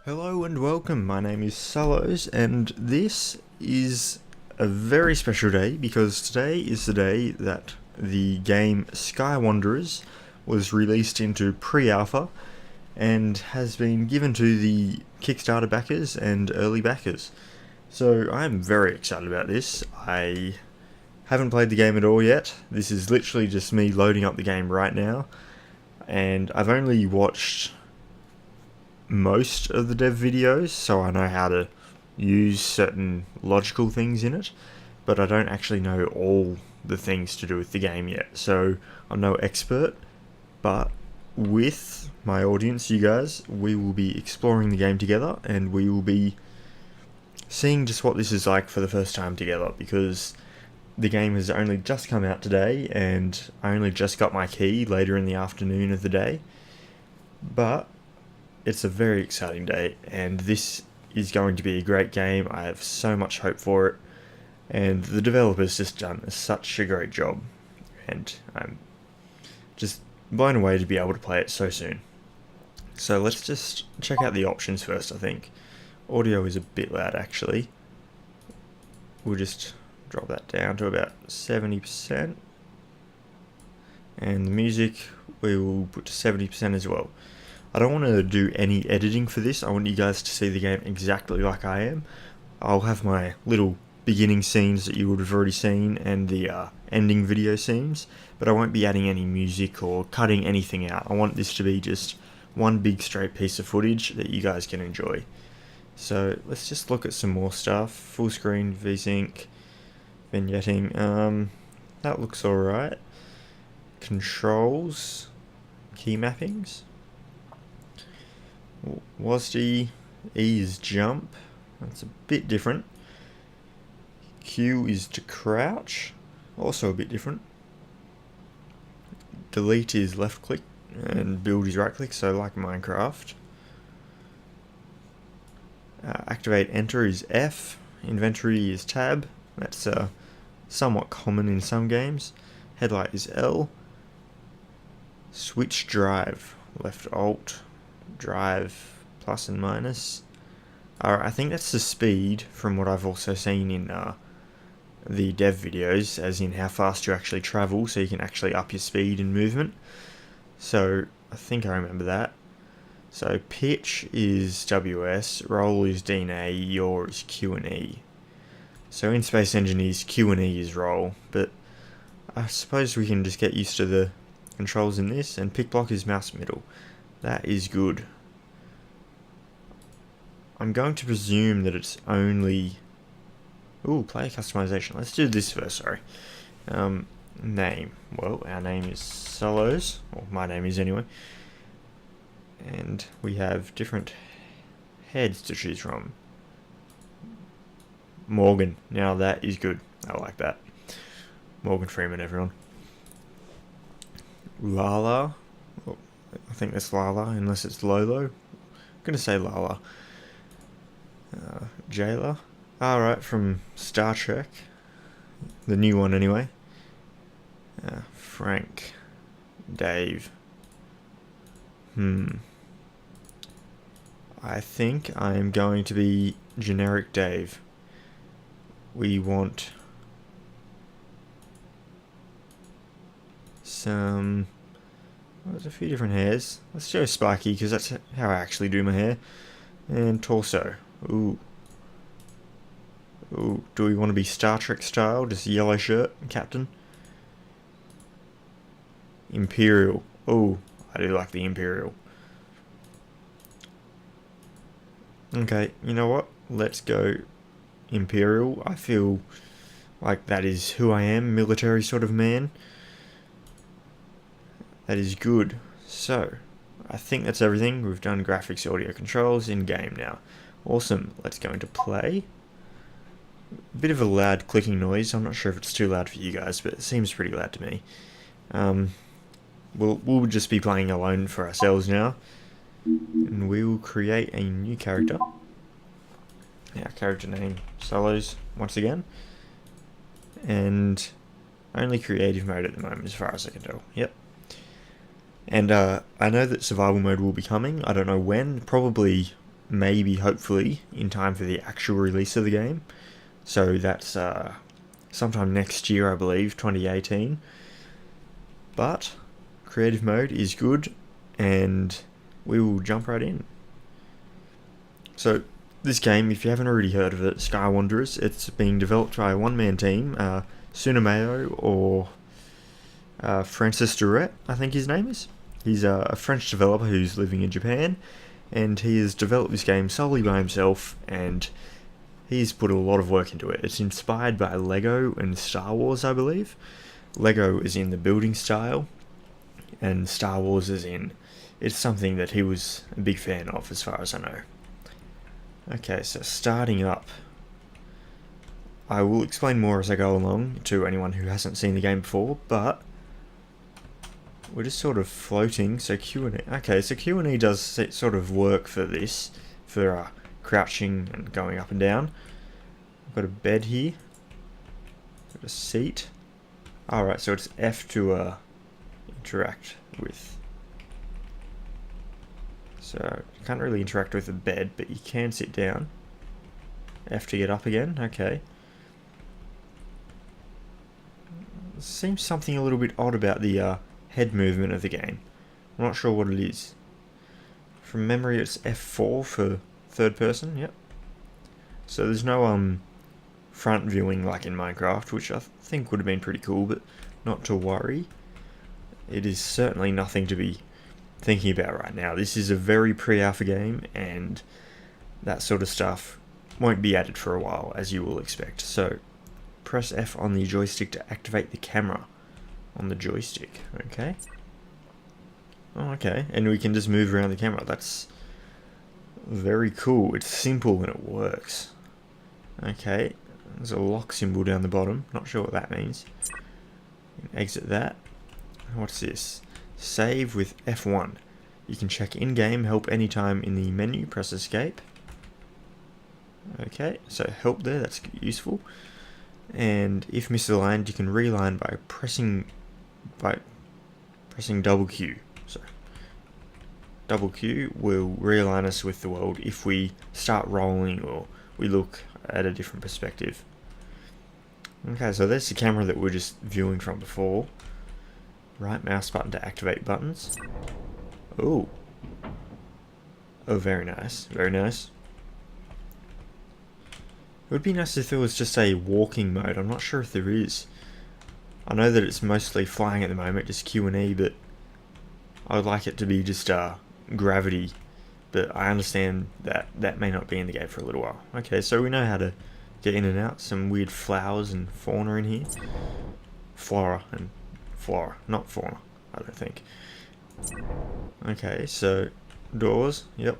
Hello and welcome, my name is Sullosian, and this is a very special day because today is the day that the game Skywanderers was released into pre-alpha and has been given to the Kickstarter backers and early backers. So I'm very excited about this. I haven't played the game at all yet. This is literally just me loading up the game right now, and I've only watched most of the dev videos, so I know how to use certain logical things in it, but I don't actually know all the things to do with the game yet, so I'm no expert. But with my audience, you guys, we will be exploring the game together, and we will be seeing just what this is like for the first time together, because the game has only just come out today, and I only just got my key later in the afternoon of the day. But it's a very exciting day, and this is going to be a great game. I have so much hope for it, and the developers just done such a great job, and I'm just blown away to be able to play it so soon. So let's just check out the options first. I think audio is a bit loud actually. We'll just drop that down to about 70%, and the music we will put to 70% as well. I don't want to do any editing for this. I want you guys to see the game exactly like I am. I'll have my little beginning scenes that you would have already seen and the ending video scenes, but I won't be adding any music or cutting anything out. I want this to be just one big straight piece of footage that you guys can enjoy. So let's just look at some more stuff. Full screen, VSync, vignetting. That looks alright. Controls, key mappings. WASD, E is jump, that's a bit different. Q is to crouch, also a bit different. Delete is left click and build is right click, so like Minecraft. Activate enter is F, inventory is tab, that's somewhat common in some games. Headlight is L. Switch drive, left alt. Drive plus and minus. I think that's the speed from what I've also seen in the dev videos, as in how fast you actually travel, so you can actually up your speed and movement. So I think I remember that. So pitch is WS, roll is D and A, yaw is Q and E. So in Space Engineers, Q and E is roll, but I suppose we can just get used to the controls in this, and pick block is mouse middle. That is good. I'm going to presume that it's only... Ooh, player customization. Let's do this first, sorry. Name. Well, our name is Sullosian, or my name is anyway. And we have different heads to choose from. Morgan. Now that is good. I like that. Morgan Freeman, everyone. Lala. I think that's Lala, unless it's Lolo. I'm gonna say Lala. Jayla. Alright, from Star Trek. The new one, anyway. Frank. Dave. I think I'm going to be generic Dave. We want some... There's a few different hairs. Let's go spiky, because that's how I actually do my hair. And torso. Ooh. Ooh, do we want to be Star Trek style? Just yellow shirt, captain? Imperial. Ooh, I do like the Imperial. Okay, you know what? Let's go Imperial. I feel like that is who I am, military sort of man. That is good. So, I think that's everything. We've done graphics, audio controls, in game now. Awesome. Let's go into play. A bit of a loud clicking noise. I'm not sure if it's too loud for you guys, but it seems pretty loud to me. We'll just be playing alone for ourselves now. And we will create a new character. Our character name, Sullosian, once again. And only creative mode at the moment, as far as I can tell. Yep. And I know that survival mode will be coming. I don't know when. Probably maybe, hopefully, in time for the actual release of the game. So that's sometime next year, I believe, 2018. But creative mode is good, and we will jump right in. So this game, if you haven't already heard of it, Skywanderers, it's being developed by a one-man team, Tsunamayo, or Francis Duret, I think his name is. He's a French developer who's living in Japan, and he has developed this game solely by himself, and he's put a lot of work into it. It's inspired by Lego and Star Wars, I believe. Lego is in the building style, and Star Wars is in... It's something that he was a big fan of, as far as I know. Okay, so starting up. I will explain more as I go along to anyone who hasn't seen the game before, but we're just sort of floating, so Q&E. Okay, so Q&E does sort of work for this, for crouching and going up and down. I've got a bed here, got a seat. Alright, so it's F to interact with. So you can't really interact with a bed, but you can sit down. F to get up again, okay. Seems something a little bit odd about the head movement of the game. I'm not sure what it is. From memory it's F4 for third person, yep. So there's no front viewing like in Minecraft, which I think would have been pretty cool, but not to worry. It is certainly nothing to be thinking about right now. This is a very pre-alpha game, and that sort of stuff won't be added for a while, as you will expect. So press F on the joystick to activate the camera on the joystick. Okay. Oh, okay. And we can just move around the camera. That's very cool. It's simple and it works. Okay. There's a lock symbol down the bottom. Not sure what that means. Exit that. What's this? Save with F1. You can check in-game help anytime in the menu. Press escape. Okay, so help there, that's useful. And if misaligned, you can realign by pressing double Q. So double Q will realign us with the world if we start rolling or we look at a different perspective. Okay, so there's the camera that we were just viewing from before. Right mouse button to activate buttons. Oh. Oh, very nice. Very nice. It would be nice if there was just a walking mode. I'm not sure if there is. I know that it's mostly flying at the moment, just Q&E, but I would like it to be just gravity. But I understand that that may not be in the game for a little while. Okay, so we know how to get in and out. Some weird flowers and fauna in here. Flora, not fauna, I don't think. Okay, so doors, yep.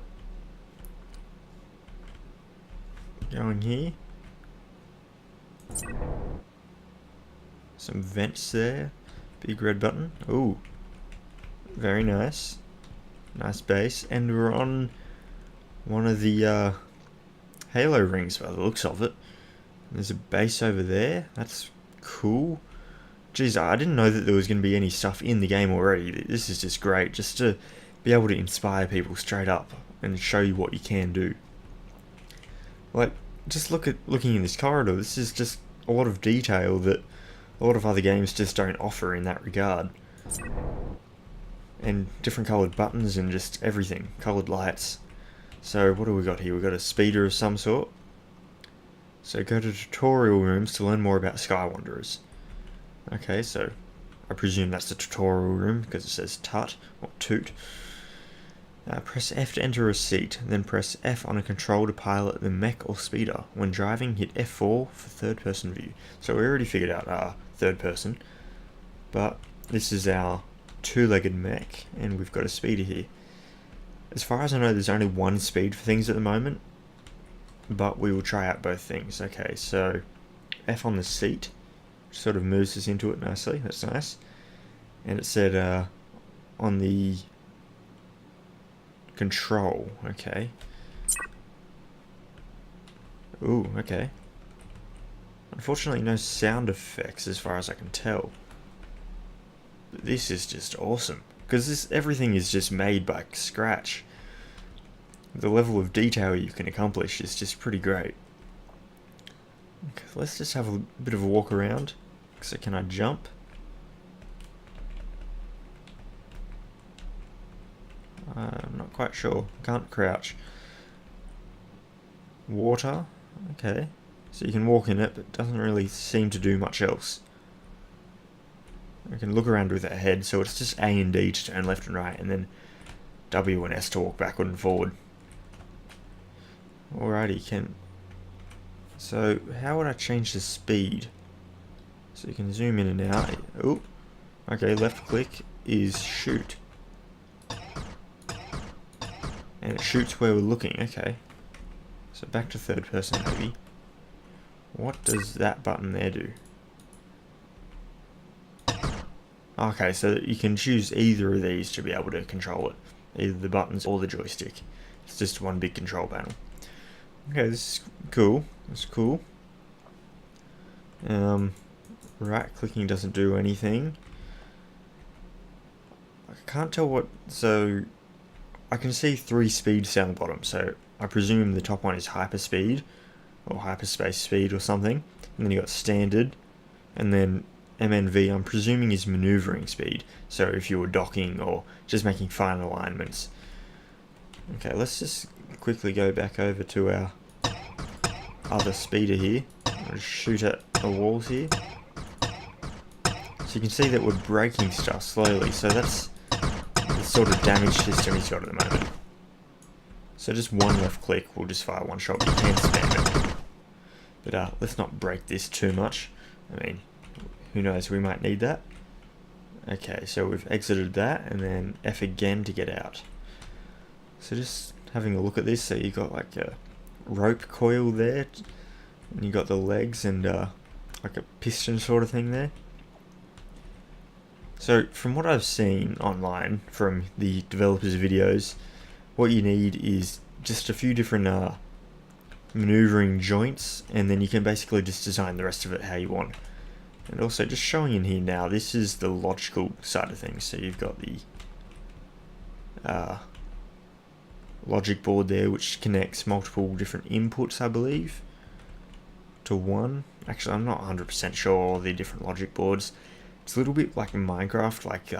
Going here. Some vents there. Big red button. Ooh. Very nice. Nice base. And we're on one of the Halo rings by the looks of it. There's a base over there. That's cool. Jeez, I didn't know that there was going to be any stuff in the game already. This is just great. Just to be able to inspire people straight up and show you what you can do. Like, just looking in this corridor, this is just a lot of detail that a lot of other games just don't offer in that regard. And different coloured buttons and just everything. Coloured lights. So what do we got here? We've got a speeder of some sort. So go to tutorial rooms to learn more about Skywanderers. Okay, so I presume that's the tutorial room because it says tut or toot. Press F to enter a seat, then press F on a control to pilot the mech or speeder. When driving, hit F4 for third person view. So we already figured out third person, but this is our two-legged mech, and we've got a speeder here. As far as I know, there's only one speed for things at the moment, but we will try out both things. Okay, so F on the seat, which sort of moves us into it nicely. That's nice. And it said on the control, okay. Ooh, okay. Unfortunately, no sound effects as far as I can tell. But this is just awesome because everything is just made by scratch. the level of detail you can accomplish is just pretty great. Okay, let's just have a bit of a walk around. So can I jump? I'm not quite sure. Can't crouch. Water. Okay. So you can walk in it, but it doesn't really seem to do much else. I can look around with that head, so it's just A and D to turn left and right, and then W and S to walk backward and forward. Alrighty, so how would I change the speed? So you can zoom in and out. Oh, okay, left click is shoot. And it shoots where we're looking, okay. So back to third person maybe. What does that button there do? Okay, so you can choose either of these to be able to control it. Either the buttons or the joystick. It's just one big control panel. Okay, this is cool. That's cool. Right clicking doesn't do anything. I can't tell what... So, I can see 3 speeds down the bottom, so I presume the top one is hyperspeed, or hyperspace speed or something. And then you got standard, and then MNV I'm presuming is maneuvering speed, so if you were docking or just making fine alignments. Okay, let's just quickly go back over to our other speeder here. I'll shoot at the walls here. So you can see that we're breaking stuff slowly, so that's the sort of damage system he's got at the moment. So just one left click will just fire one shot, but you can spam it. But let's not break this too much. I mean, who knows, we might need that. Okay, so we've exited that, and then F again to get out. So just having a look at this, so you got like a rope coil there, and you got the legs and like a piston sort of thing there. So from what I've seen online from the developers' videos, what you need is just a few different maneuvering joints, and then you can basically just design the rest of it how you want. And also just showing in here now, this is the logical side of things. So you've got the logic board there, which connects multiple different inputs, I believe, to one. Actually, I'm not 100% sure all the different logic boards. It's a little bit like in Minecraft, like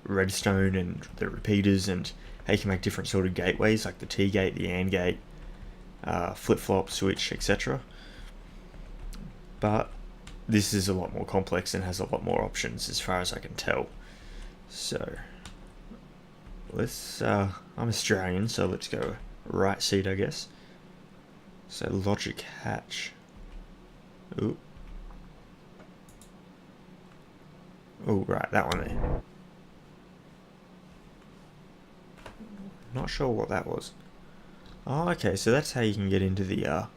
redstone and the repeaters, and how you can make different sort of gateways, like the T gate, the AND gate, flip-flop, switch, etc. But this is a lot more complex and has a lot more options as far as I can tell. So let's I'm Australian, so let's go right seat, I guess. So logic hatch. Ooh. Oh, right, that one there. Not sure what that was. Oh, okay, so that's how you can get into the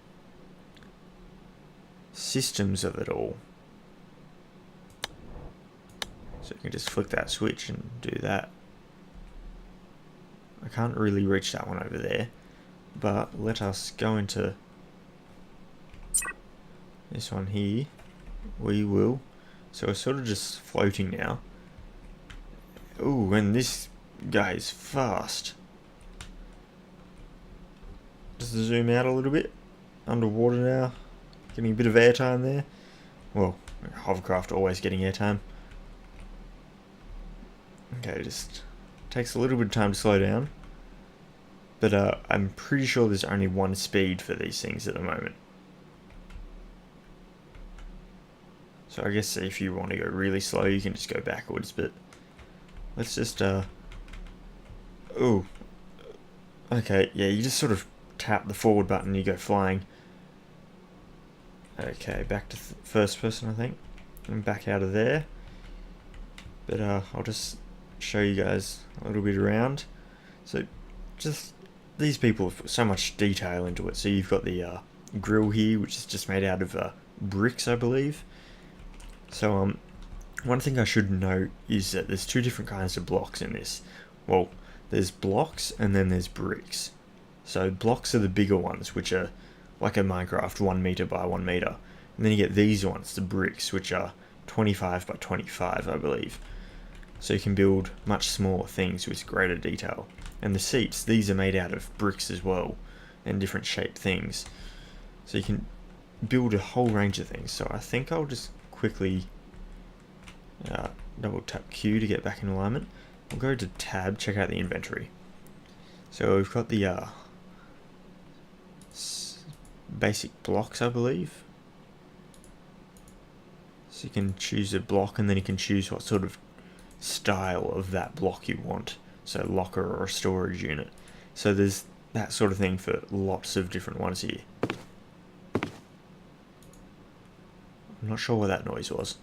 systems of it all. So you can just flick that switch and do that. I can't really reach that one over there, but let us go into this one here. We will. So we're sort of just floating now. Ooh, and this guy is fast. Just to zoom out a little bit. Underwater now. Getting a bit of airtime there. Well, hovercraft always getting airtime. Okay, just takes a little bit of time to slow down. But I'm pretty sure there's only one speed for these things at the moment. So I guess if you want to go really slow, you can just go backwards, but let's just, ooh. Okay, yeah, you just sort of tap the forward button, you go flying. Okay, back to first person, I think, and back out of there. But I'll just show you guys a little bit around. So just, these people have put so much detail into it. So you've got the grill here, which is just made out of bricks, I believe. So one thing I should note is that there's two different kinds of blocks in this. Well, there's blocks and then there's bricks. So blocks are the bigger ones, which are like a Minecraft 1 meter by 1 meter. And then you get these ones, the bricks, which are 25 by 25, I believe. so you can build much smaller things with greater detail. And the seats, these are made out of bricks as well, and different shaped things, so you can build a whole range of things. So I think I'll just quickly double tap Q to get back in alignment. We'll go to tab, check out the inventory. So we've got the basic blocks, I believe. So you can choose a block, and then you can choose what sort of style of that block you want. So locker or a storage unit. So there's that sort of thing for lots of different ones here. I'm not sure what that noise was.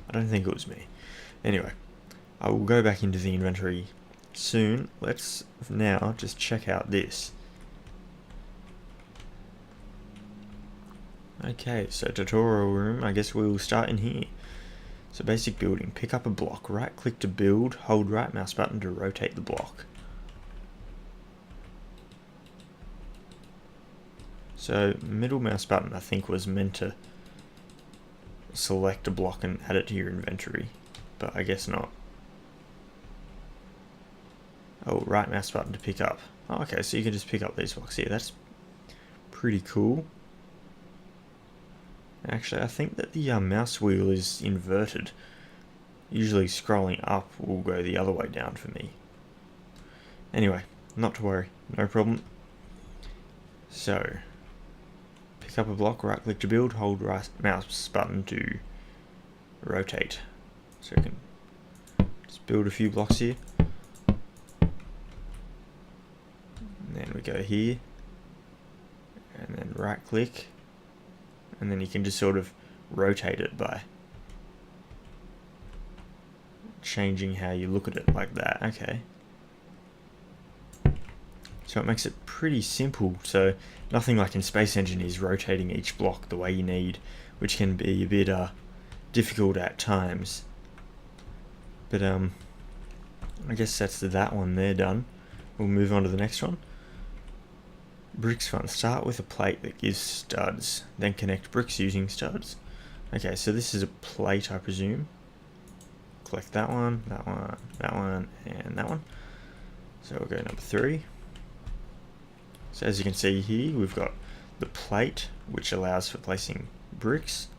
I don't think it was me. Anyway, I will go back into the inventory soon. Let's now just check out this. Okay, so tutorial room, I guess we'll start in here. So basic building, pick up a block, right click to build, hold right mouse button to rotate the block. So middle mouse button I think was meant to select a block and add it to your inventory, but I guess not. Oh, right mouse button to pick up. Oh, okay, so you can just pick up these blocks here. That's pretty cool. Actually, I think that the mouse wheel is inverted. Usually scrolling up will go the other way down for me. Anyway, not to worry, no problem. So, pick up a block, right click to build, hold right mouse button to rotate. So you can just build a few blocks here. And then we go here, and then right click, and then you can just sort of rotate it by changing how you look at it like that. Okay. So it makes it pretty simple. So nothing like in Space Engineers rotating each block the way you need, which can be a bit difficult at times. But I guess that's that one there done. We'll move on to the next one. Bricks fun. Start with a plate that gives studs, then connect bricks using studs. Okay, so this is a plate, I presume. Collect that one, that one, that one, and that one. So we'll go number 3. So as you can see here, we've got the plate, which allows for placing bricks.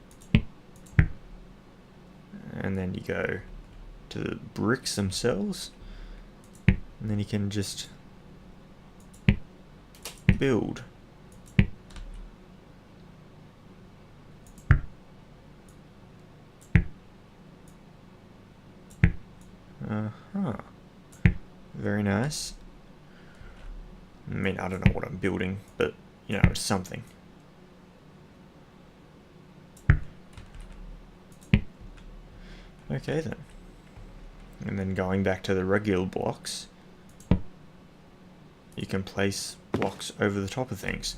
And then you go to the bricks themselves, and then you can just build. Very nice. I mean, I don't know what I'm building, but you know, it's something. Okay then. And then going back to the regular blocks, you can place blocks over the top of things.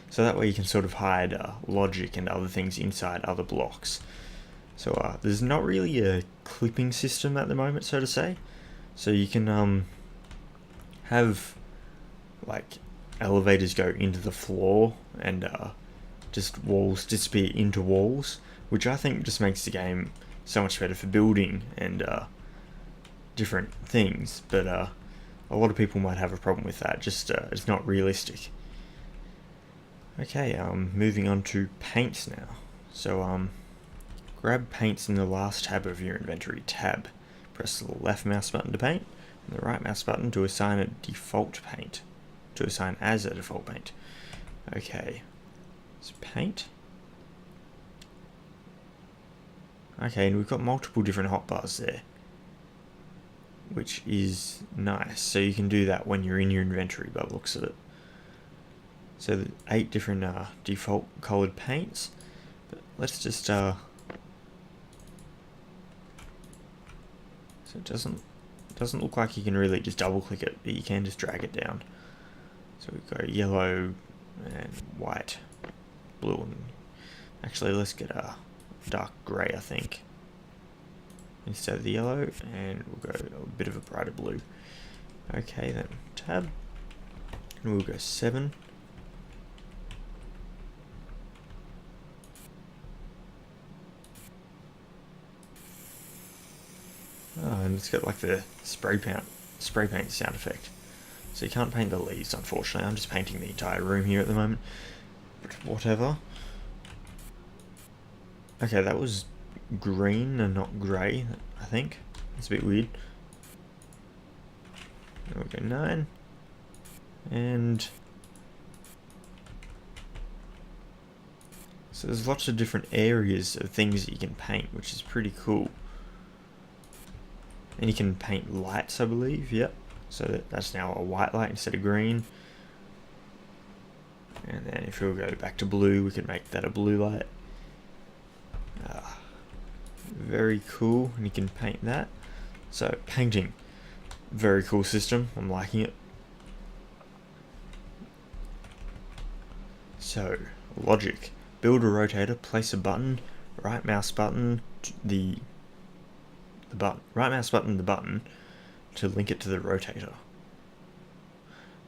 So that way you can sort of hide logic and other things inside other blocks. So there's not really a clipping system at the moment, so to say. So you can have like elevators go into the floor and just walls disappear into walls, which I think just makes the game so much better for building and different things. But a lot of people might have a problem with that. Just it's not realistic. Okay, moving on to paints now. So grab paints in the last tab of your inventory. Tab. Press the left mouse button to paint, and the right mouse button to assign a default paint. To assign as a default paint. Okay, so paint. Okay, and we've got multiple different hotbars there, which is nice. So you can do that when you're in your inventory by the looks of it. So the 8 different default colored paints. But let's just so it doesn't look like you can really just double click it, but you can just drag it down. So we've got yellow and white, blue, and actually let's get a dark grey, I think, instead of the yellow, and we'll go a bit of a brighter blue. Okay then, tab, and we'll go 7. it's got like the spray paint sound effect. So you can't paint the leaves, unfortunately. I'm just painting the entire room here at the moment. But whatever. Okay, that was green and not grey, I think. It's a bit weird. There we go, 9. And so there's lots of different areas of things that you can paint, which is pretty cool. And you can paint lights, I believe, yep. So that's now a white light instead of green. And then if we'll go back to blue, we can make that a blue light. Very cool, and you can paint that. So painting, very cool system, I'm liking it. So logic, build a rotator, place a button, right mouse button the button to link it to the rotator.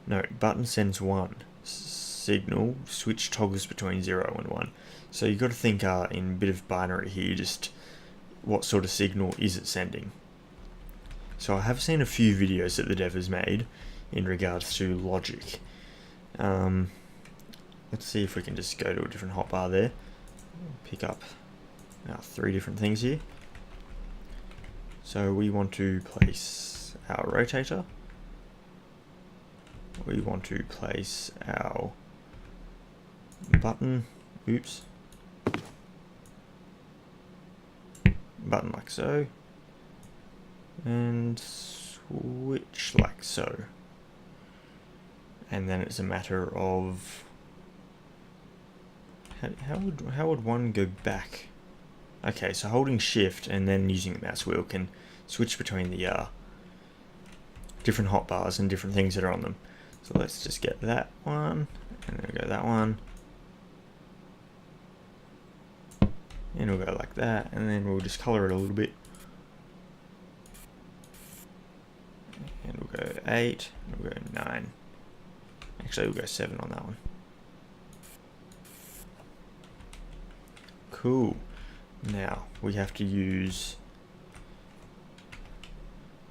Note, button sends 1 signal, switch toggles between 0 and 1. So you've got to think in a bit of binary here, just what sort of signal is it sending. So I have seen a few videos that the dev has made in regards to logic. Let's see if we can just go to a different hotbar there. Pick up 3 different things here. So we want to place our rotator. We want to place our button. Oops. Button like so. And switch like so. And then it's a matter of how would one go back? Okay, so holding shift and then using the mouse wheel can switch between the different hotbars and different things that are on them. So let's just get that one, and then we'll go that one, and we'll go like that, and then we'll just color it a little bit. And we'll go 8, and we'll go 9. Actually, we'll go 7 on that one. Cool. Now we have to use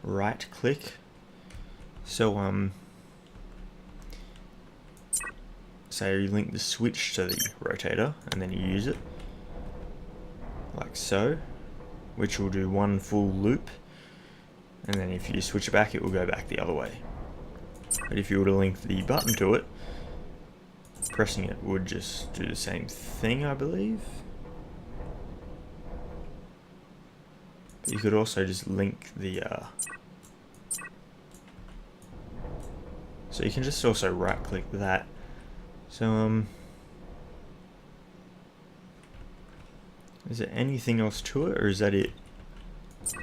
right click. So say you link the switch to the rotator and then you use it like so, which will do 1 full loop, and then if you switch it back, it will go back the other way. But if you were to link the button to it, pressing it would just do the same thing, I believe. You could also just link the so you can just also right click that. So is there anything else to it, or is that it?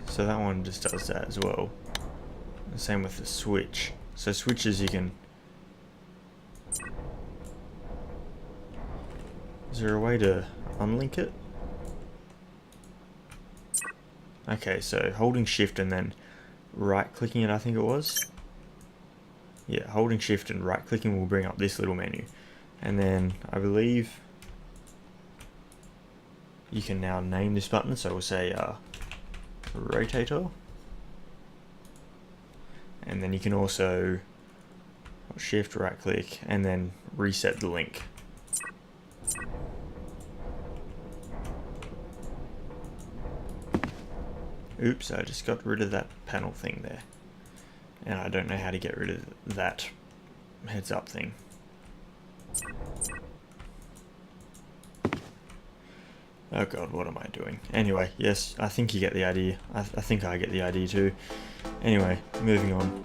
So that one just does that as well. The same with the switch. So switches you can. Is there a way to unlink it? Okay, so holding shift and then right clicking it, I think it was. Yeah, holding shift and right clicking will bring up this little menu. And then I believe you can now name this button, so we'll say rotator. And then you can also shift, right click, and then reset the link. Oops, I just got rid of that panel thing there. And I don't know how to get rid of that heads up thing. Oh god, what am I doing? Anyway, yes, I think you get the idea. I think I get the idea too. Anyway, moving on.